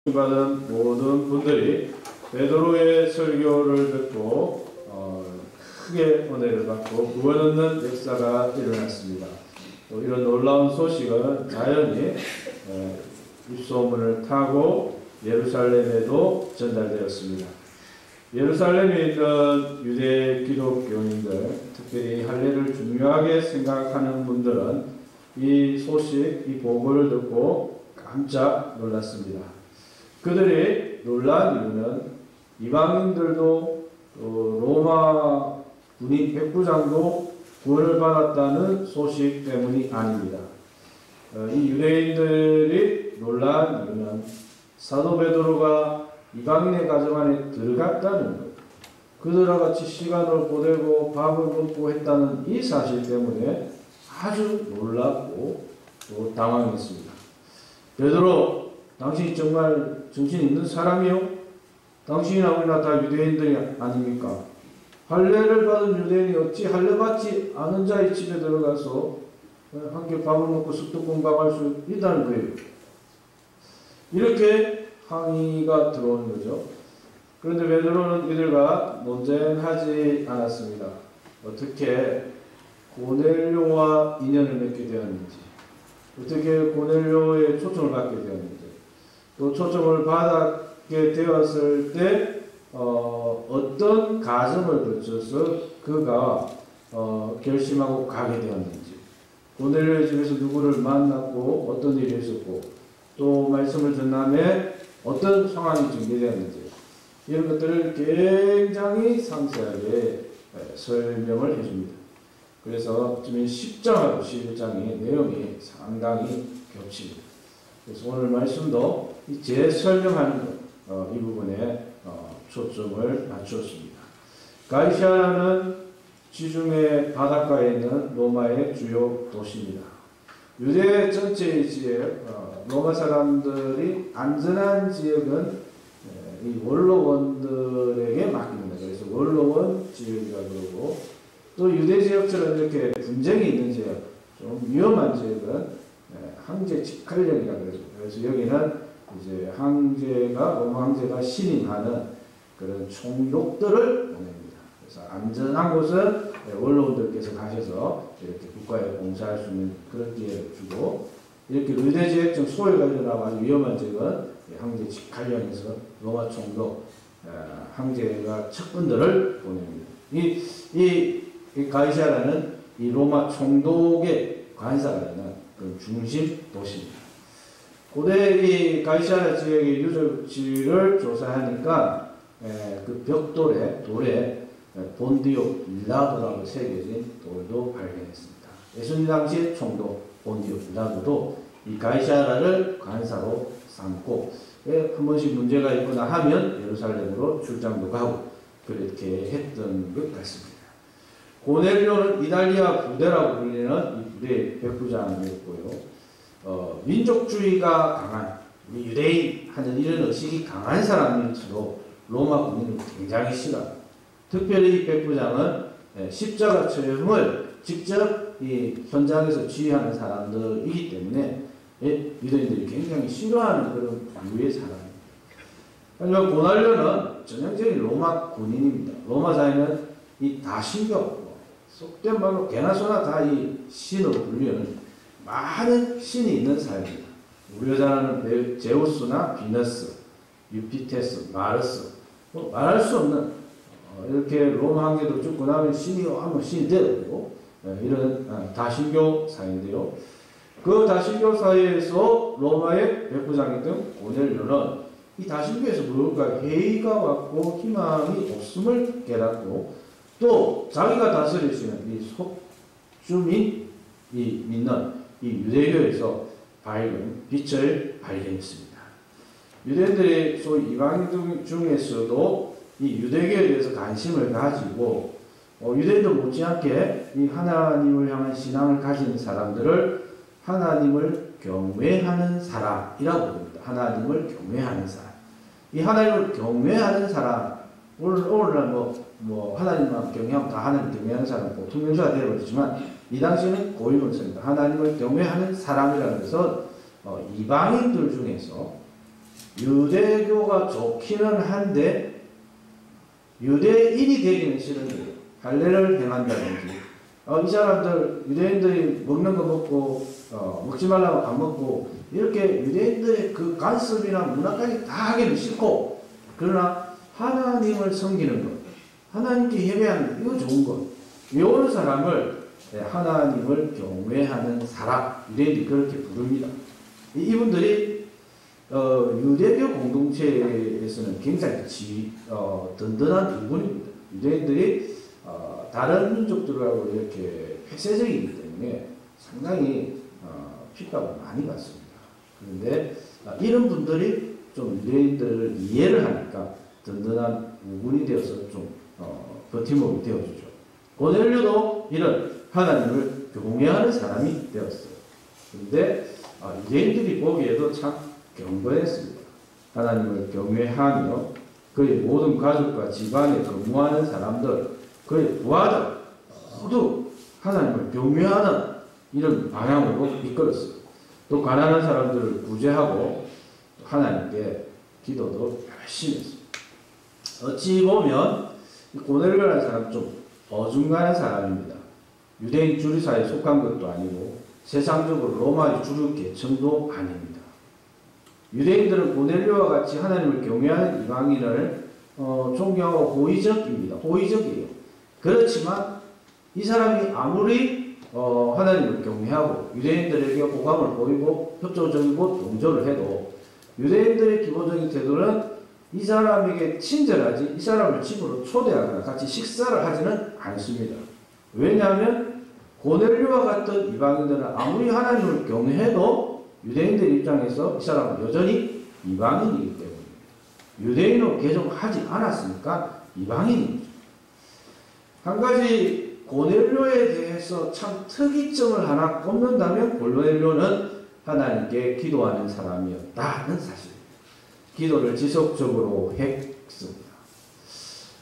받은 모든 분들이 베드로의 설교를 듣고 크게 은혜를 받고 구원 얻는 역사가 일어났습니다. 또 이런 놀라운 소식은 자연히 입소문을 타고 예루살렘에도 전달되었습니다. 예루살렘에 있는 유대 기독교인들, 특별히 할례를 중요하게 생각하는 분들은 이 소식, 이 보고를 듣고 깜짝 놀랐습니다. 그들이 놀란 이유는 이방인들도 로마 군인 백부장도 구원을 받았다는 소식 때문이 아닙니다. 이 유대인들이 놀란 이유는 사도 베드로가 이방인의 가정 안에 들어갔다는 것, 그들과 같이 시간을 보내고 밥을 먹고 했다는 이 사실 때문에 아주 놀랍고 또 당황했습니다. 베드로, 당신이 정말 정신 있는 사람이요? 당신이나 우리나 다 유대인들이 아닙니까? 할례를 받은 유대인이 어찌 할례 받지 않은 자의 집에 들어가서 함께 밥을 먹고 습도 공감할 수 있다는 거예요. 이렇게 항의가 들어오는 거죠. 그런데 베드로는 이들과 논쟁하지 않았습니다. 어떻게 고넬료와 인연을 맺게 되었는지, 어떻게 고넬료의 초청을 받게 되었는지, 또 초청을 받게 되었을 때 어떤 과정을 거쳐서 그가 결심하고 가게 되었는지, 고넬료의 집에서 누구를 만났고 어떤 일이 있었고, 또 말씀을 전함에 어떤 상황이 준비되었는지, 이런 것들을 굉장히 상세하게 설명을 해줍니다. 그래서 지금 10장하고 11장의 내용이 상당히 겹칩니다. 그래서 오늘 말씀도 재설명하는 이 부분에 초점을 맞추었습니다. 가이사라는 지중해 바닷가에 있는 로마의 주요 도시입니다. 유대 전체의 지역, 로마 사람들이 안전한 지역은 이 원로원들에게 맡깁니다. 그래서 원로원 지역이라고 그러고, 또 유대 지역처럼 이렇게 분쟁이 있는 지역, 좀 위험한 지역은 황제 직할령이라고 그러죠. 그래서 여기는 이제 로마 황제가 신임하는 그런 총독들을 보냅니다. 그래서 안전한 곳은 원로원들께서 가셔서 이렇게 국가에 봉사할 수 있는 그런 기회를 주고, 이렇게 유대 지역 소외가 일어나고 아주 위험한 지역은 황제 직할령에서 로마 총독, 황제가 측근들을 보냅니다. 이 가이사라는 이 로마 총독의 관사가 되는 그 중심 도시입니다. 고대 이 가이사라 지역의 유적지를 조사하니까 그 벽돌에 본디오 빌라도라고 새겨진 돌도 발견했습니다. 예수님 당시 총독 본디오 빌라도도 이 가이사라를 관사로 삼고 한 번씩 문제가 있거나 하면 예루살렘으로 출장도 가고 그렇게 했던 것 같습니다. 고넬료는 이달리아 부대라고 불리는 이 부대의 백부장이었고요. 민족주의가 강한, 우리 유대인 하는 이런 의식이 강한 사람일수록 로마 군인을 굉장히 싫어합니다. 특별히 이 백부장은 십자가 체험을 직접 이 현장에서 지휘하는 사람들이기 때문에 유대인들이 굉장히 싫어하는 그런 부류의 사람입니다. 하지만 고넬료는 전형적인 로마 군인입니다. 로마 사회는 이 다신교, 속된 말로 개나 소나 다 이 신으로 불리는 많은 신이 있는 사회입니다. 우리가 잘 아는 제우스나 비너스, 유피테스, 마르스, 말할 수 없는 이렇게 로마 황제도 죽고 나면 신이요 하면 신이 되고 이런 다신교 사회인데요. 그 다신교 사회에서 로마의 백부장이던 고넬료는 이 다신교에서 뭔가 회의가 왔고 희망이 없음을 깨닫고, 또 자기가 다스릴 수 있는 이 속주민, 이 믿는 이 유대교에서 빛을 발견했습니다. 유대인들이 소위 이방인 중에서도 이 유대교에 대해서 관심을 가지고 유대인도 못지않게 이 하나님을 향한 신앙을 가진 사람들을 하나님을 경외하는 사람이라고 부릅니다. 하나님을 경외하는 사람. 이 하나님을 경외하는 사람, 오늘날 하나님만 경외하면 다 하나님 경외하는 사람 보통 명사가 되어버리지만, 이 당시에는 고유명사입니다. 하나님을 경외하는 사람이라는 것은 이방인들 중에서 유대교가 좋기는 한데 유대인이 되기는 싫은 거예요. 할례를 행한다든지 이 사람들 유대인들이 먹는 거 먹고 먹지 말라고 안 먹고 이렇게 유대인들의 그 관습이나 문화까지 다 하기는 싫고, 그러나 하나님을 섬기는 것, 하나님께 예배하는 거, 이거 좋은 것. 이런 사람을 하나님을 경외하는 사람, 유대인들이 그렇게 부릅니다. 이분들이 유대교 공동체에서는 굉장히 든든한 부분입니다. 유대인들이 다른 민족들하고 이렇게 폐쇄적이기 때문에 상당히 핍박을 많이 받습니다. 그런데 이런 분들이 좀 유대인들을 이해를 하니까 든든한 우군이 되어서 좀 버팀목이 되어주죠. 고넬료도 이런 하나님을 경외하는 사람이 되었어요. 그런데 유대인들이 보기에도 참 경건했습니다. 하나님을 경외하며 그의 모든 가족과 집안에 근무하는 사람들, 그의 부하들 모두 하나님을 경외하는 이런 방향으로 이끌었어요. 또 가난한 사람들을 구제하고 하나님께 기도도 열심히 했습니다. 어찌 보면 고넬료라는 사람은 좀 어중간한 사람입니다. 유대인 주류사에 속한 것도 아니고 세상적으로 로마의 주류 계층도 아닙니다. 유대인들은 고넬료와 같이 하나님을 경외하는 이방인을 존경하고 호의적입니다. 호의적이에요. 그렇지만 이 사람이 아무리 하나님을 경외하고 유대인들에게 호감을 보이고 협조적이고 동조를 해도 유대인들의 기본적인 태도는 이 사람에게 친절하지 이 사람을 집으로 초대하거나 같이 식사를 하지는 않습니다. 왜냐하면 고넬료와 같은 이방인들은 아무리 하나님을 경외해도 유대인들 입장에서 이 사람은 여전히 이방인이기 때문입니다. 유대인으로 개종하지 않았으니까 이방인입니다. 한 가지 고넬료에 대해서 참 특이점을 하나 꼽는다면 고넬료는 하나님께 기도하는 사람이었다는 사실입니다. 기도를 지속적으로 했습니다.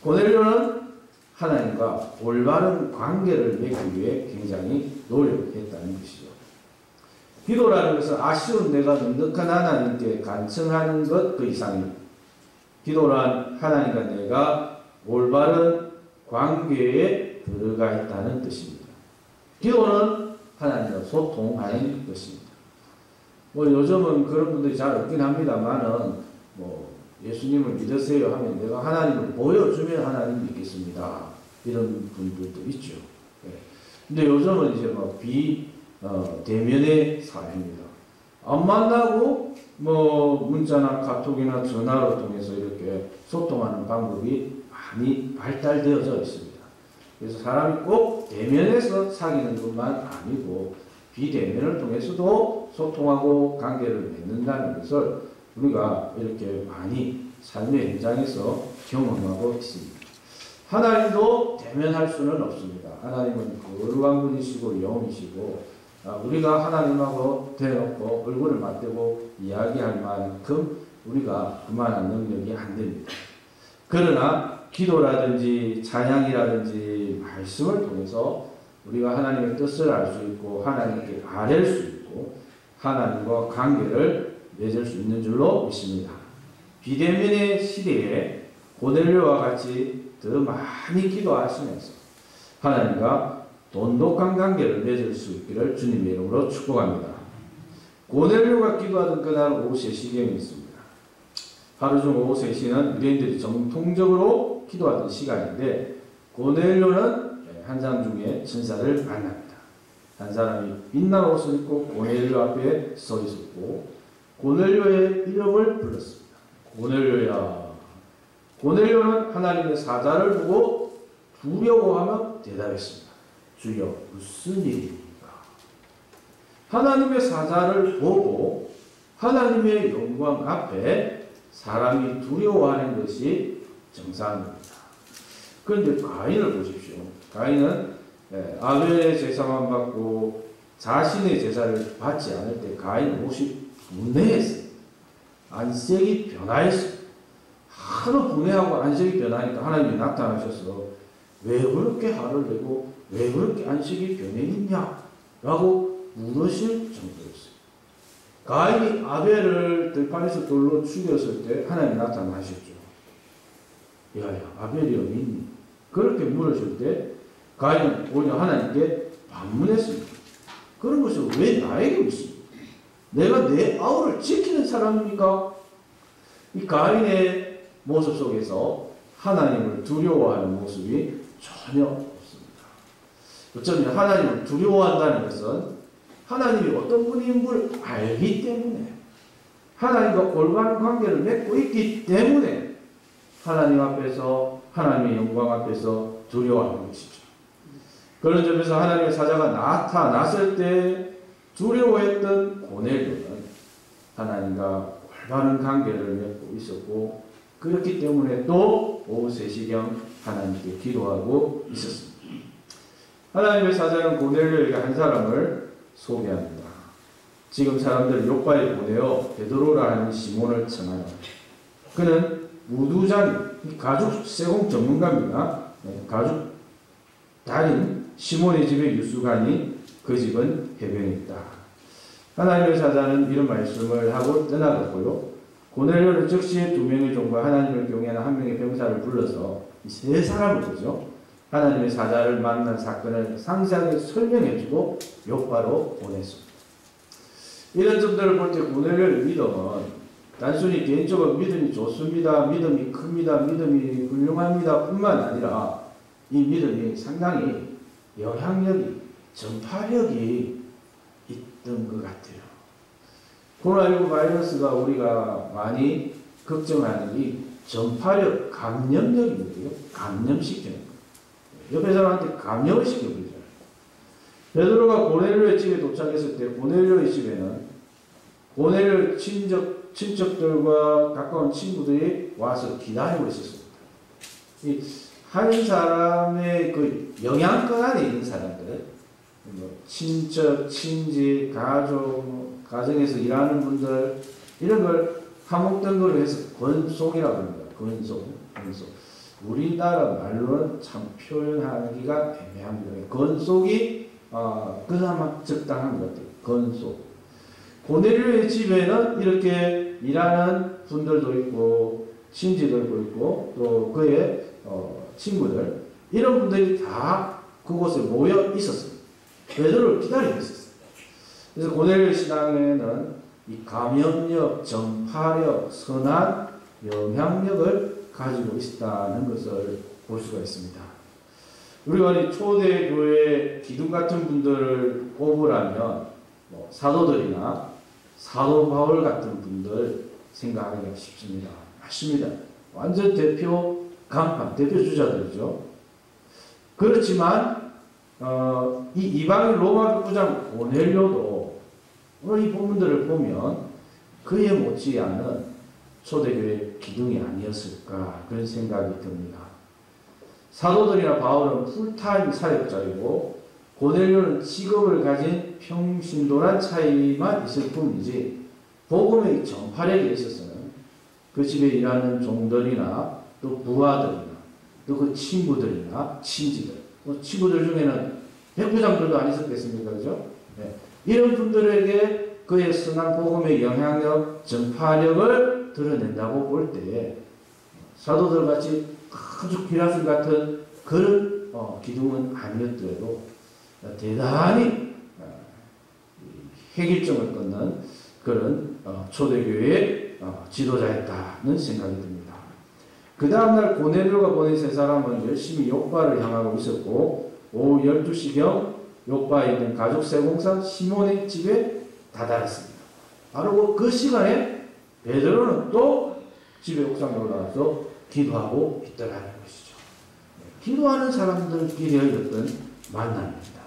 고넬료는 하나님과 올바른 관계를 맺기 위해 굉장히 노력했다는 것이죠. 기도라는 것은 아쉬운 내가 넉넉한 하나님께 간청하는 것 그 이상입니다. 기도란 하나님과 내가 올바른 관계에 들어가 있다는 뜻입니다. 기도는 하나님과 소통하는 것입니다. 요즘은 그런 분들이 잘 없긴 합니다만은 예수님을 믿으세요 하면 내가 하나님을 보여주면 하나님 믿겠습니다. 이런 분들도 있죠. 근데 요즘은 이제 대면의 사회입니다. 안 만나고 문자나 카톡이나 전화로 통해서 이렇게 소통하는 방법이 많이 발달되어져 있습니다. 그래서 사람이 꼭 대면에서 사귀는 것만 아니고 비대면을 통해서도 소통하고 관계를 맺는다는 것을 우리가 이렇게 많이 삶의 현장에서 경험하고 있습니다. 하나님도 대면할 수는 없습니다. 하나님은 거룩한 분이시고 영이시고 우리가 하나님하고 대놓고 얼굴을 맞대고 이야기할 만큼 우리가 그만한 능력이 안 됩니다. 그러나 기도라든지 찬양이라든지 말씀을 통해서 우리가 하나님의 뜻을 알 수 있고 하나님께 아뢰 수 있고 하나님과 관계를 맺을 수 있는 줄로 믿습니다. 비대면의 시대에 고넬료와 같이 더 많이 기도하시면서 하나님과 돈독한 관계를 맺을 수 있기를 주님의 이름으로 축복합니다. 고넬료가 기도하던 그날 오후 3시경이 있습니다. 하루 중 오후 3시는 유대인들이 정통적으로 기도하던 시간인데 고넬료는 한 사람 중에 천사를 만납니다. 한 사람이 빛난 옷을 입고 고넬료 앞에 서 있었고 고넬료의 이름을 불렀습니다. 고넬료야. 고넬료는 하나님의 사자를 보고 두려워하며 대답했습니다. 주여 무슨 일입니까? 하나님의 사자를 보고 하나님의 영광 앞에 사람이 두려워하는 것이 정상입니다. 그런데 가인을 보십시오. 가인은 아벨의 제사만 받고 자신의 제사를 받지 않을 때 가인 옷이 분해했어요. 안색이 변화했어요. 하도 분해하고 안색이 변하니까 하나님이 나타나셔서 왜 그렇게 화를 내고 왜 그렇게 안색이 변해있냐? 라고 물으실 정도였어요. 가인이 아벨을 들판에서 돌로 죽였을 때 하나님이 나타나셨죠. 야야, 아벨이 어디 있니? 그렇게 물으실 때 가인은 오히려 하나님께 반문했습니다. 그런 것을 왜 나에게 묻습니까? 내가 내 아우를 지키는 사람입니까? 이 가인의 모습 속에서 하나님을 두려워하는 모습이 전혀 없습니다. 어쩌면 하나님을 두려워한다는 것은 하나님이 어떤 분인 걸 알기 때문에, 하나님과 올바른 관계를 맺고 있기 때문에 하나님 앞에서, 하나님의 영광 앞에서 두려워하는 것이죠. 그런 점에서 하나님의 사자가 나타났을 때 두려워했던 고넬료는 하나님과 올바른 관계를 맺고 있었고, 그렇기 때문에 또 오후 3시경 하나님께 기도하고 있었습니다. 하나님의 사자는 고넬료에게 한 사람을 소개합니다. 지금 사람들 요바에 보내어 베드로라 하는 시몬을 청하여. 그는 무두장, 가죽 세공 전문가입니다. 가죽 달인 시몬의 집에 유숙하니 그 집은 해변에 있다. 하나님의 사자는 이런 말씀을 하고 떠나갔고요. 고넬료는 즉시 2명의 종과 하나님을 경외하는 1명의 병사를 불러서 이 3사람을 보죠. 하나님의 사자를 만난 사건을 상세하게 설명해주고 요바로 보냈습니다. 이런 점들을 볼 때 고넬료의 믿음은 단순히 개인적으로 믿음이 좋습니다, 믿음이 큽니다, 믿음이 훌륭합니다 뿐만 아니라 이 믿음이 상당히 영향력이, 전파력이 있던 것 같아요. 코로나19 바이러스가 우리가 많이 걱정하는 이 전파력, 감염력인데요. 감염시키는 거. 옆에 사람한테 감염을 시켜버리잖아요. 베드로가 고넬료의 집에 도착했을 때 고넬료의 집에는 고넬료 친척들과 가까운 친구들이 와서 기다리고 있었습니다. 한 사람의 그 영향권 안에 있는 사람들, 친척, 친지, 가족, 가정에서 일하는 분들, 이런 걸 화목등거를 해서 권속이라고 합니다. 권속. 우리나라 말로는 참 표현하기가 애매합니다. 권속이 그나마 적당한 것 같아요. 권속. 고넬료의 집에는 이렇게 일하는 분들도 있고 친지들도 있고 또 그의 친구들, 이런 분들이 다 그곳에 모여 있었습니다. 베드로를 기다리고 있었어요. 그래서 고넬료 신앙에는 이 감염력, 전파력, 선한 영향력을 가지고 있다는 것을 볼 수가 있습니다. 우리가 이 초대교회 기둥 같은 분들을 꼽으라면 사도들이나 사도 바울 같은 분들 생각하기가 쉽습니다. 맞습니다. 완전 대표 간판, 대표 주자들이죠. 그렇지만 이 이방인 로마 백부장 고넬료도 오늘 이 본문들을 보면 그에 못지않은 초대교회 기둥이 아니었을까, 그런 생각이 듭니다. 사도들이나 바울은 풀타임 사역자이고 고넬료는 직업을 가진 평신도란 차이만 있을 뿐이지 복음의 전파력에 있어서는 그 집에 일하는 종들이나 또 부하들이나 또 그 친구들이나 친지들, 친구들 중에는 백부장들도 안 있었겠습니까? 그죠? 네. 이런 분들에게 그의 선한 복음의 영향력, 전파력을 드러낸다고 볼 때 사도들 같이 아주 기라술 같은 그런 기둥은 아니었더라도 대단히 획일점을 끊는 그런 초대교회의 지도자였다는 생각이 듭니다. 그 다음날 고넬료가 보낸 3사람은 열심히 요바를 향하고 있었고 오후 12시경 요바에 있는 가죽 세공사 시몬의 집에 다다랐습니다. 바로 그 시간에 베드로는 또 집에 옥상에 올라가서 기도하고 있더라는 것이죠. 기도하는 사람들끼리의 어떤 만남입니다.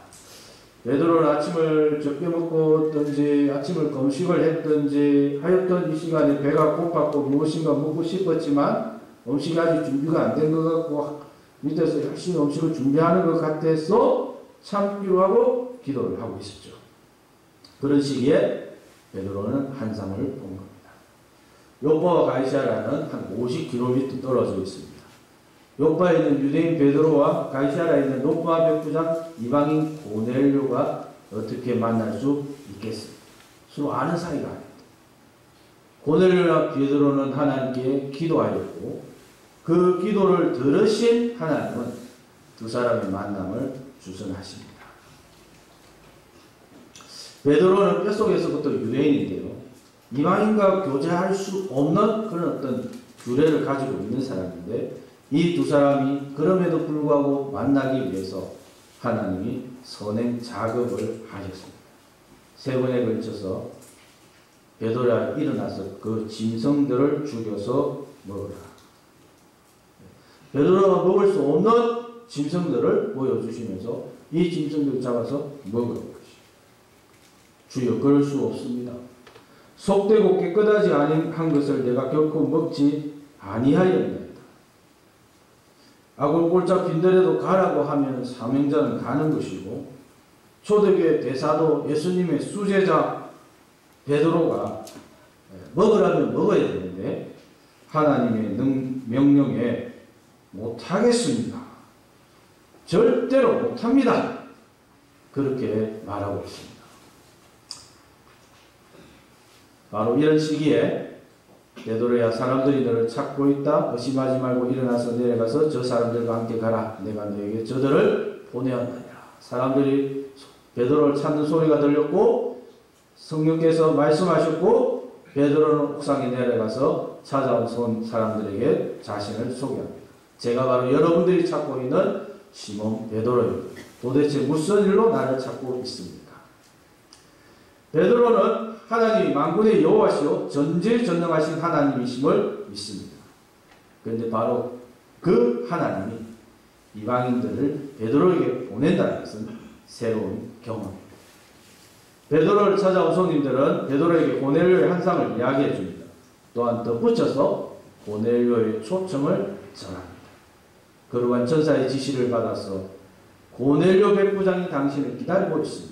베드로는 아침을 적게 먹었든지 아침을 금식을 했든지 하였던 이 시간에 배가 고팠고 무엇인가 먹고 싶었지만 음식이 아직 준비가 안 된 것 같고 밑에서 열심히 음식을 준비하는 것 같아서 참기로 하고 기도를 하고 있었죠. 그런 시기에 베드로는 환상을 본 겁니다. 요바와 가이사라는 한 50km 떨어져 있습니다. 요바에 있는 유대인 베드로와 가이사라에 있는 로마 백부장 이방인 고넬료가 어떻게 만날 수 있겠습니까? 서로 아는 사이가 아닙니다. 고넬료와 베드로는 하나님께 기도하였고 그 기도를 들으신 하나님은 두 사람의 만남을 주선하십니다. 베드로는 뼛속에서부터 유대인인데요. 이방인과 교제할 수 없는 그런 어떤 규례를 가지고 있는 사람인데 이 두 사람이 그럼에도 불구하고 만나기 위해서 하나님이 선행 작업을 하셨습니다. 3번에 걸쳐서 베드로야 일어나서 그 짐승들을 죽여서 먹으라. 베드로가 먹을 수 없는 짐승들을 보여주시면서 이 짐승들을 잡아서 먹으라는 것이죠. 주여 그럴 수 없습니다. 속되고 깨끗하지 아니한 것을 내가 결코 먹지 아니하였나이다. 아골골짝 빈들에도 가라고 하면 사명자는 가는 것이고 초대교회 대사도 예수님의 수제자 베드로가 먹으라면 먹어야 되는데 하나님의 명령에 못하겠습니다. 절대로 못합니다. 그렇게 말하고 있습니다. 바로 이런 시기에 베드로야 사람들이 너를 찾고 있다. 의심하지 말고 일어나서 내려가서 저 사람들과 함께 가라. 내가 너에게 저들을 보내었느니라. 사람들이 베드로를 찾는 소리가 들렸고 성령께서 말씀하셨고 베드로는 옥상에 내려가서 찾아온 사람들에게 자신을 소개합니다. 제가 바로 여러분들이 찾고 있는 시몬 베드로입니다. 도대체 무슨 일로 나를 찾고 있습니까? 베드로는 하나님이 만군의 여호와시오 전지전능하신 하나님이심을 믿습니다. 그런데 바로 그 하나님이 이방인들을 베드로에게 보낸다는 것은 새로운 경험입니다. 베드로를 찾아온 손님들은 베드로에게 고넬료의 환상을 이야기해 줍니다. 또한 덧붙여서 고넬료의 초청을 전합니다. 그러한 천사의 지시를 받아서 고넬료 백부장이 당신을 기다리고 있습니다.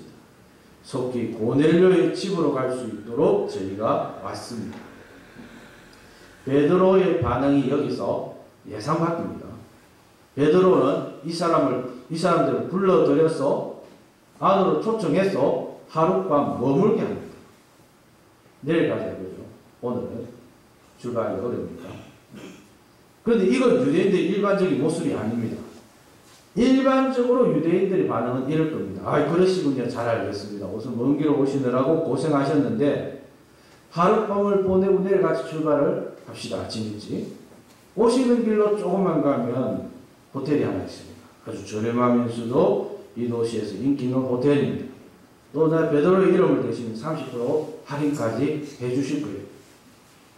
속히 고넬료의 집으로 갈 수 있도록 저희가 왔습니다. 베드로의 반응이 여기서 예상 바뀝니다. 베드로는 이 사람들을 불러들여서 안으로 초청해서 하룻밤 머물게 합니다. 내일 가자 이거죠. 오늘은 출발하기 어렵니까? 그런데 이건 유대인들의 일반적인 모습이 아닙니다. 일반적으로 유대인들의 반응은 이럴 겁니다. 그러시군요. 잘 알겠습니다. 우선 먼 길 오시느라고 고생하셨는데 하룻밤을 보내고 내일 같이 출발을 합시다. 아침 일찍. 오시는 길로 조금만 가면 호텔이 하나 있습니다. 아주 저렴하면서도 이 도시에서 인기 있는 호텔입니다. 또 베드로의 이름을 대신 30% 할인까지 해주실 거예요.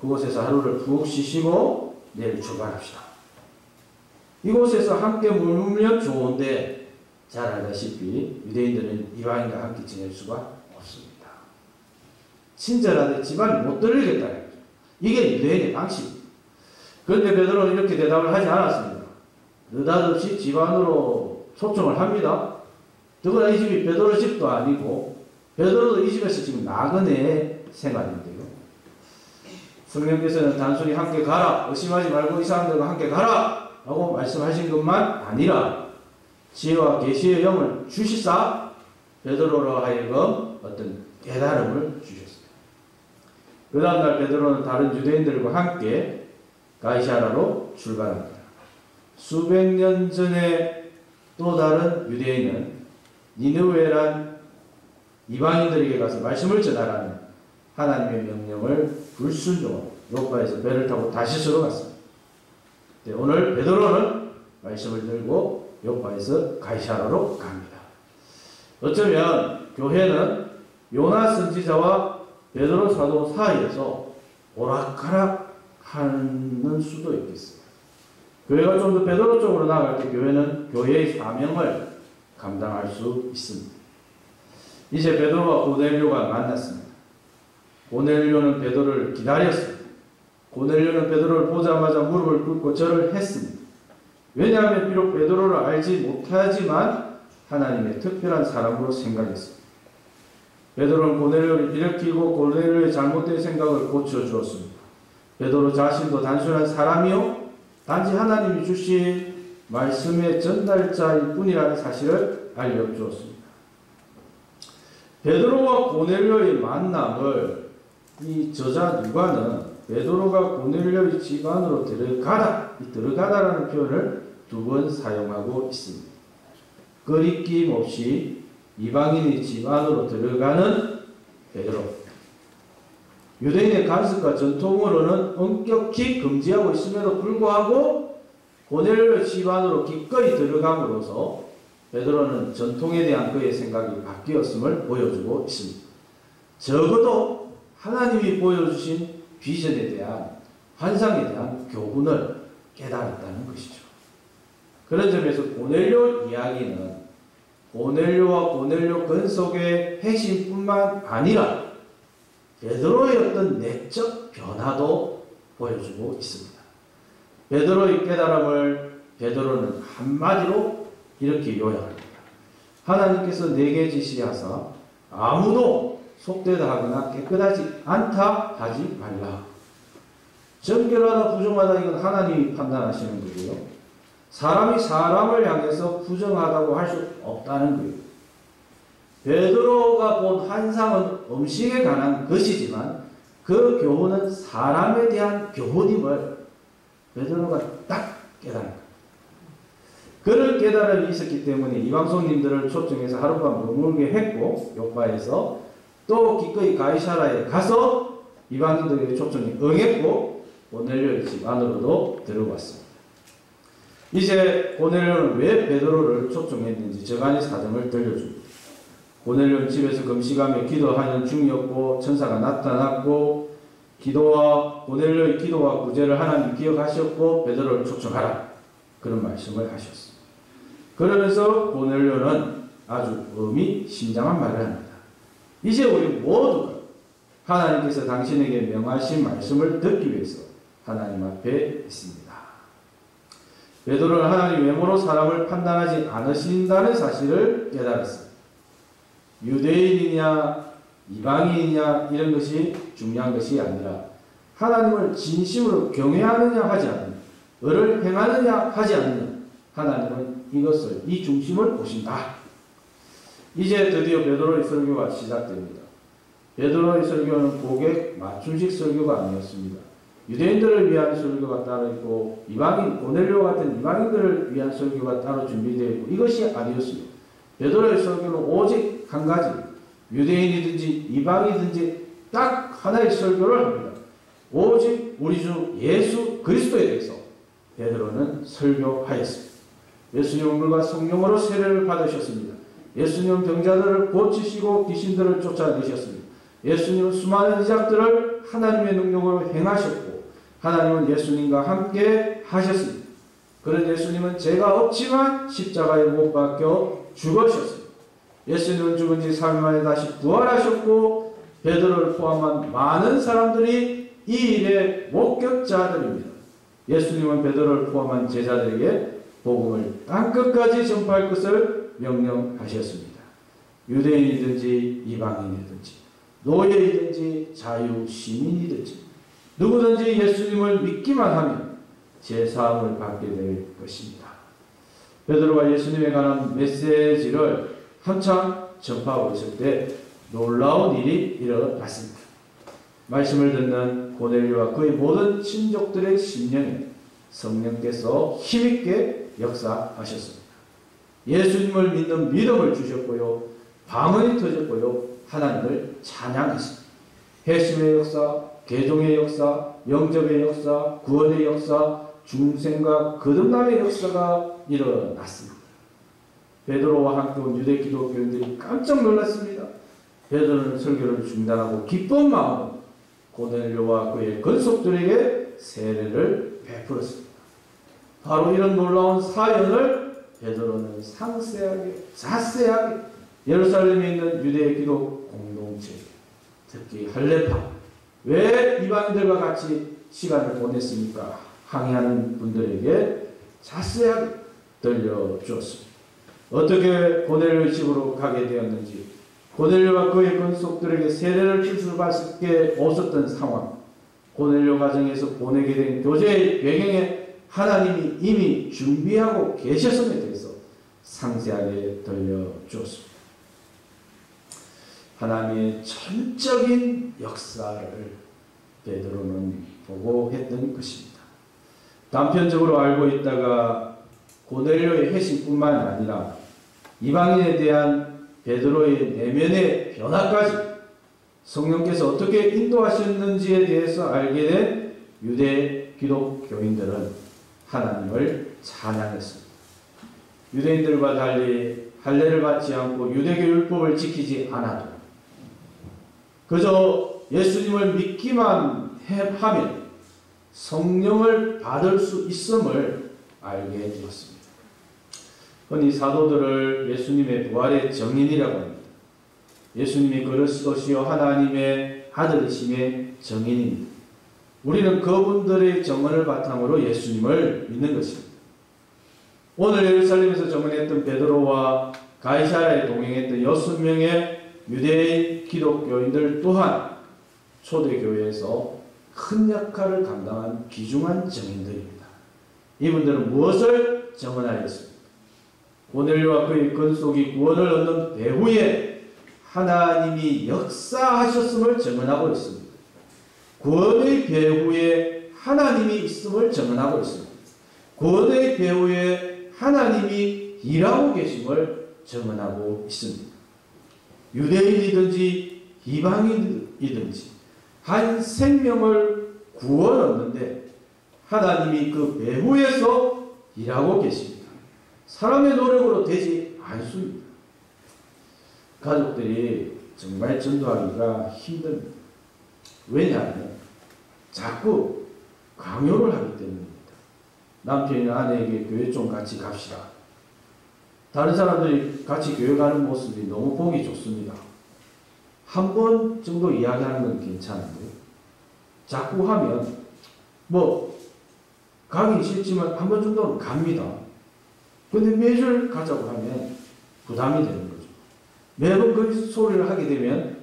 그곳에서 하루를 푹 쉬시고 내일 출발합시다. 이곳에서 함께 머물면 좋은데 잘 알다시피 유대인들은 이방인과 함께 지낼 수가 없습니다. 친절하되 집안을 못 들리겠다는 거죠. 이게 유대인의 방식입니다. 그런데 베드로는 이렇게 대답을 하지 않았습니다. 느닷없이 집안으로 초청을 합니다. 더구나 이 집이 베드로 집도 아니고 베드로도 이 집에서 지금 나그네 생활인데요. 성령께서는 단순히 함께 가라, 의심하지 말고 이 사람들과 함께 가라 라고 말씀하신 것만 아니라 지혜와 계시의 영을 주시사 베드로로 하여금 어떤 깨달음을 주셨어요. 그 다음날 베드로는 다른 유대인들과 함께 가이사라로 출발합니다. 수백 년 전에 또 다른 유대인은 니느웨란 이방인들에게 가서 말씀을 전하라는 하나님의 명령을 불순종하고 요파에서 배를 타고 다시스로 갔습니다. 네, 오늘 베드로는 말씀을 들고 요파에서 가이사라로 갑니다. 어쩌면 교회는 요나 선지자와 베드로 사도 사이에서 오락가락하는 수도 있겠어요. 교회가 좀 더 베드로 쪽으로 나아갈 때 교회는 교회의 사명을 감당할 수 있습니다. 이제 베드로와 고넬료가 만났습니다. 고넬료는 베드로를 기다렸습니다. 고넬료는 베드로를 보자마자 무릎을 꿇고 절을 했습니다. 왜냐하면 비록 베드로를 알지 못하지만 하나님의 특별한 사람으로 생각했습니다. 베드로는 고넬료를 일으키고 고넬료의 잘못된 생각을 고쳐주었습니다. 베드로 자신도 단순한 사람이요 단지 하나님이 주신 말씀의 전달자일 뿐이라는 사실을 알려주었습니다. 베드로와 고넬료의 만남을 이 저자 누가는 베드로가 고넬료의 집 안으로 들어가다라는 표현을 2번 사용하고 있습니다. 거리낌 없이 이방인의 집 안으로 들어가는 베드로. 유대인의 관습과 전통으로는 엄격히 금지하고 있음에도 불구하고 고넬료의 집 안으로 기꺼이 들어감으로써 베드로는 전통에 대한 그의 생각이 바뀌었음을 보여주고 있습니다. 적어도 하나님이 보여주신 비전에 대한 환상에 대한 교훈을 깨달았다는 것이죠. 그런 점에서 고넬료 이야기는 고넬료와 고넬료 근속의 핵심뿐만 아니라 베드로의 어떤 내적 변화도 보여주고 있습니다. 베드로의 깨달음을 베드로는 한마디로 이렇게 요약합니다. 하나님께서 내게 지시하사 아무도 속되다 하거나 깨끗하지 않다 하지 말라. 정결하다 부정하다 이건 하나님이 판단하시는 거고요. 사람이 사람을 향해서 부정하다고 할 수 없다는 거예요. 베드로가 본 환상은 음식에 관한 것이지만 그 교훈은 사람에 대한 교훈임을 베드로가 딱 깨달은 거예요. 그런 깨달음이 있었기 때문에 이방손님들을 초청해서 하룻밤 머물게 했고 요파에서 또 기꺼이 가이사라에 가서 이방인들에게 초청에 응했고 고넬료의 집 안으로도 들어왔습니다. 이제 고넬료는 왜 베드로를 초청했는지 저간의 사정을 들려줍니다. 고넬료는 집에서 금식하며 기도하는 중이었고 천사가 나타났고 고넬료의 기도와 구제를 하나님 기억하셨고 베드로를 초청하라 그런 말씀을 하셨습니다. 그러면서 고넬료는 아주 의미심장한 말을 합니다. 이제 우리 모두가 하나님께서 당신에게 명하신 말씀을 듣기 위해서 하나님 앞에 있습니다. 베드로는 하나님 외모로 사람을 판단하지 않으신다는 사실을 깨달았습니다. 유대인이냐 이방인이냐 이런 것이 중요한 것이 아니라 하나님을 진심으로 경외하느냐 하지 않느냐 을을 행하느냐 하지 않느냐 하나님은 이 중심을 보신다. 이제 드디어 베드로의 설교가 시작됩니다. 베드로의 설교는 고객 맞춤식 설교가 아니었습니다. 유대인들을 위한 설교가 따로 있고 고넬료 같은 이방인들을 위한 설교가 따로 준비되어 있고 이것이 아니었습니다. 베드로의 설교는 오직 한 가지 유대인이든지 이방인이든지 딱 하나의 설교를 합니다. 오직 우리 주 예수 그리스도에 대해서 베드로는 설교하였습니다. 예수님은 물과 성령으로 세례를 받으셨습니다. 예수님은 병자들을 고치시고 귀신들을 쫓아내셨습니다. 예수님은 수많은 이적들을 하나님의 능력으로 행하셨고 하나님은 예수님과 함께 하셨습니다. 그런 예수님은 죄가 없지만 십자가에 못 박혀 죽으셨습니다. 예수님은 죽은 지 3일 만에 다시 부활하셨고 베드로를 포함한 많은 사람들이 이 일의 목격자들입니다. 예수님은 베드로를 포함한 제자들에게 복음을 땅끝까지 전파할 것을 명령하셨습니다. 유대인이든지 이방인이든지 노예이든지 자유 시민이든지 누구든지 예수님을 믿기만 하면 제사함을 받게 될 것입니다. 베드로가 예수님에 관한 메시지를 한참 전파하고 있을 때 놀라운 일이 일어났습니다. 말씀을 듣는 고넬료와 그의 모든 친족들의 심령에 성령께서 힘있게 역사하셨습니다. 예수님을 믿는 믿음을 주셨고요. 방언이 터졌고요. 하나님을 찬양했습니다. 회심의 역사, 개종의 역사, 영접의 역사, 구원의 역사, 중생과 거듭남의 역사가 일어났습니다. 베드로와 함께 온 유대 기독교인들이 깜짝 놀랐습니다. 베드로는 설교를 중단하고 기쁜 마음으로 고넬료와 그의 근속들에게 세례를 베풀었습니다. 바로 이런 놀라운 사연을 베드로는 상세하게 자세하게 예루살렘에 있는 유대 기독 공동체 특히 할레파 왜 이방인들과 같이 시간을 보냈습니까? 항의하는 분들에게 자세하게 들려주었습니다. 어떻게 고넬료의 집으로 가게 되었는지 고넬료와 그의 근속들에게 세례를 줄 수밖에 없었던 상황 고넬료 가정에서 보내게 된 교제의 배경에 하나님이 이미 준비하고 계셨음에 대해서 상세하게 들려주었습니다. 하나님의 전적인 역사를 베드로는 보고 했던 것입니다. 단편적으로 알고 있다가 고넬료의 회심뿐만 아니라 이방인에 대한 베드로의 내면의 변화까지 성령께서 어떻게 인도하셨는지에 대해서 알게 된 유대 기독교인들은 하나님을 찬양했습니다. 유대인들과 달리 할례를 받지 않고 유대교 율법을 지키지 않아도 그저 예수님을 믿기만 하면 성령을 받을 수 있음을 알게 되었습니다. 흔히 사도들을 예수님의 부활의 증인이라고 합니다. 예수님이 그리스도시요 하나님의 아들이심의 증인입니다. 우리는 그분들의 증언을 바탕으로 예수님을 믿는 것입니다. 오늘 예루살렘에서 증언했던 베드로와 가이사랴에 동행했던 6명의 유대인 기독교인들 또한 초대교회에서 큰 역할을 감당한 귀중한 증인들입니다. 이분들은 무엇을 증언하였습니까? 고넬료와 그의 건속이 구원을 얻는 배후에 하나님이 역사하셨음을 증언하고 있습니다. 구원의 배후에 하나님이 있음을 증언하고 있습니다. 구원의 배후에 하나님이 일하고 계심을 증언하고 있습니다. 유대인이든지 이방인이든지 한 생명을 구원 얻는데 하나님이 그 배후에서 일하고 계십니다. 사람의 노력으로 되지 않습니다. 가족들이 정말 전도하기가 힘듭니다. 왜냐하면 자꾸 강요를 하기 때문입니다. 남편이 아내에게 교회 좀 같이 갑시다. 다른 사람들이 같이 교회 가는 모습이 너무 보기 좋습니다. 한 번 정도 이야기하는 건 괜찮은데 자꾸 하면 가기 싫지만 한 번 정도는 갑니다. 근데 매주 가자고 하면 부담이 되는 거죠. 매번 그 소리를 하게 되면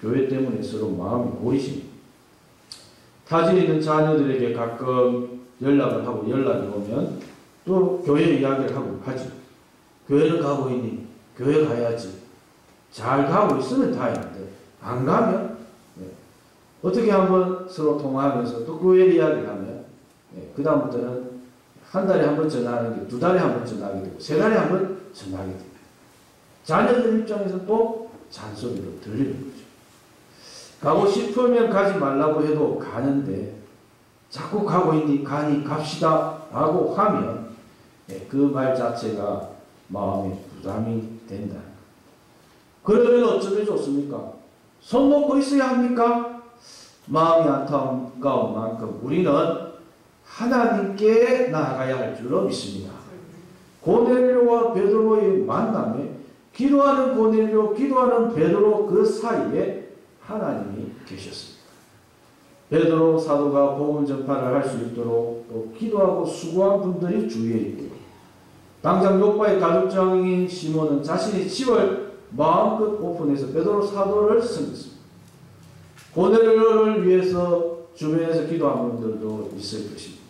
교회 때문에 서로 마음이 고리십니다. 타지에 있는 자녀들에게 가끔 연락을 하고 연락이 오면 또 교회 이야기를 하죠. 교회를 가고 있니? 교회 가야지. 잘 가고 있으면 다행인데 안 가면 어떻게 한번 서로 통화하면서 또 교회 이야기를 하면 그 다음부터는 한 달에 한 번 전화하는 게 2달에 한 번 전화하게 되고 3달에 한 번 전화하게 됩니다. 자녀들 입장에서 또 잔소리로 들리는 거죠. 가고 싶으면 가지 말라고 해도 가는데 자꾸 가고 있니? 가니 갑시다 라고 하면 그 말 자체가 마음에 부담이 된다. 그러면 어쩌면 좋습니까? 손 놓고 있어야 합니까? 마음이 안타까운 만큼 우리는 하나님께 나아가야 할 줄로 믿습니다. 고넬료와 베드로의 만남에 기도하는 고넬료, 기도하는 베드로 그 사이에 하나님이 계셨습니다. 베드로 사도가 복음 전파를 할 수 있도록 또 기도하고 수고한 분들이 주위에 있고 당장 요파의 가족장인 시몬은 자신의 집을 마음껏 오픈해서 베드로 사도를 섬겼습니다. 고넬료를 위해서 주변에서 기도한 분들도 있을 것입니다.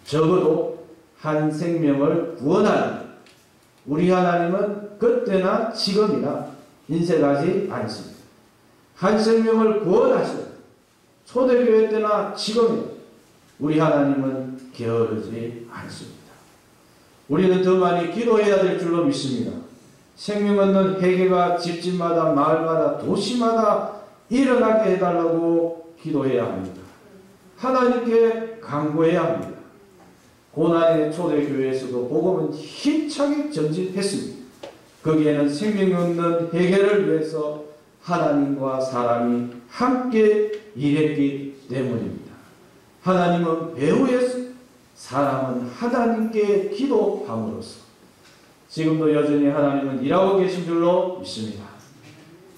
적어도 한 생명을 구원하는 우리 하나님은 그때나 지금이나 인색하지 않습니다. 한 생명을 구원하시는 초대교회 때나 지금이나 우리 하나님은 게으르지 않습니다. 우리는 더 많이 기도해야 될 줄로 믿습니다. 생명 얻는 회개가 집집마다 마을마다 도시마다 일어나게 해달라고 기도해야 합니다. 하나님께 간구해야 합니다. 고난의 초대교회에서도 복음은 힘차게 전진했습니다. 거기에는 생명 얻는 회개를 위해서 하나님과 사람이 함께 일했기 때문입니다. 하나님은 배후에서 사람은 하나님께 기도함으로써 지금도 여전히 하나님은 일하고 계신 줄로 믿습니다.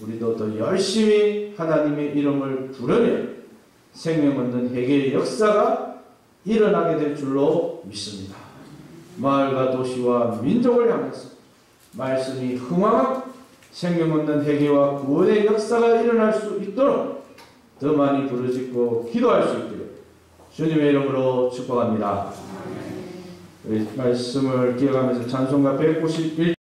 우리도 더 열심히 하나님의 이름을 부르며 생명 얻는 회개의 역사가 일어나게 될 줄로 믿습니다. 마을과 도시와 민족을 향해서 말씀이 흥황하고 생명 얻는 회개와 구원의 역사가 일어날 수 있도록 더 많이 부르짖고 기도할 수 있기를 주님의 이름으로 축복합니다. 우리 말씀을 기억하면서 찬송가 191